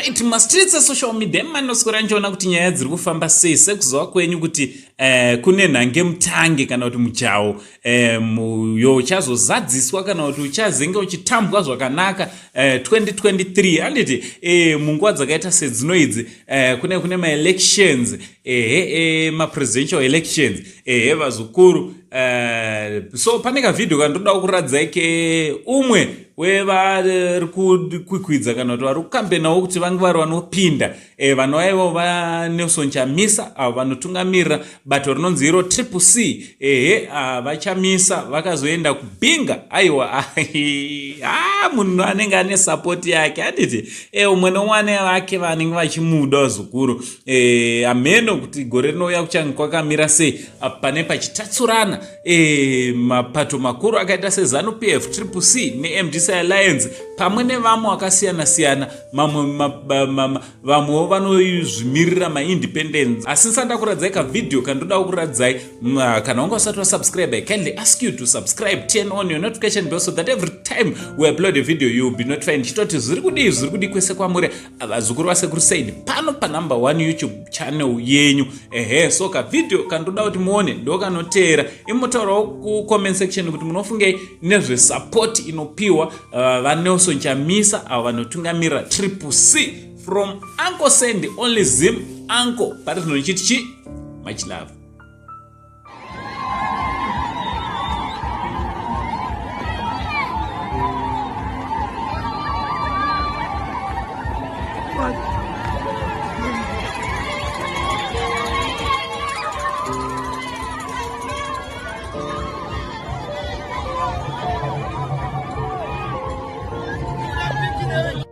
Alright, mastreets social media manoswera nchiona kuti nyaya dziri kufamba sei sekuziva kwenyu kuti kune nhange mutange kana kuti mujaho muyo uchazozadziswa kana kuti uchazenge uchitambwa zvakanaka 2023 handiti munguva dzakaita sedzinoidzi kune ma-elections ma-presidential elections vazukuru so pane kavidhio kandoda kuradzai umwe wevari kukwikwidza kana kuti vari kukambenawo kuti vange vari vanopinda vanova vaNelson Chamisa avo vanotungamirira bato rinonzi iro CCC vaChamisa vakazoenda kubhinga aiwa munhu anenge ane sapoti yake handiti umwe nomwane vake vanenge vachimuda zukuru ameno kuti gore rinouya kuchange kwakamira sei pane pachitatsurana mapato makuru akaita seZANU-PF, CCC neMDC Alliance pamwe nevamwe vakasiyana-siyana vamwewo vanozvimirira ma-independence. Asi ndisanda kuradzai kavidhio kandoda kuradzai kana wanga usati wasubscribe, I kindly ask you to subscribe, turn on your notification bell so that every time we upload a video you will be notified. Chitoti zviri kudi kwese kwamuri vazukuru vasekuru side pano pa #1 YouTube channel yenyu. So kavidhio kandoda kuti muone ndo kanoteera imotaurawo ku comment section kuti munofungei nezve support inopiwa vaNelson Chamisa avo vanotungamirira CCC from Uncle Sandy, only Zim Uncle. But it's not much love.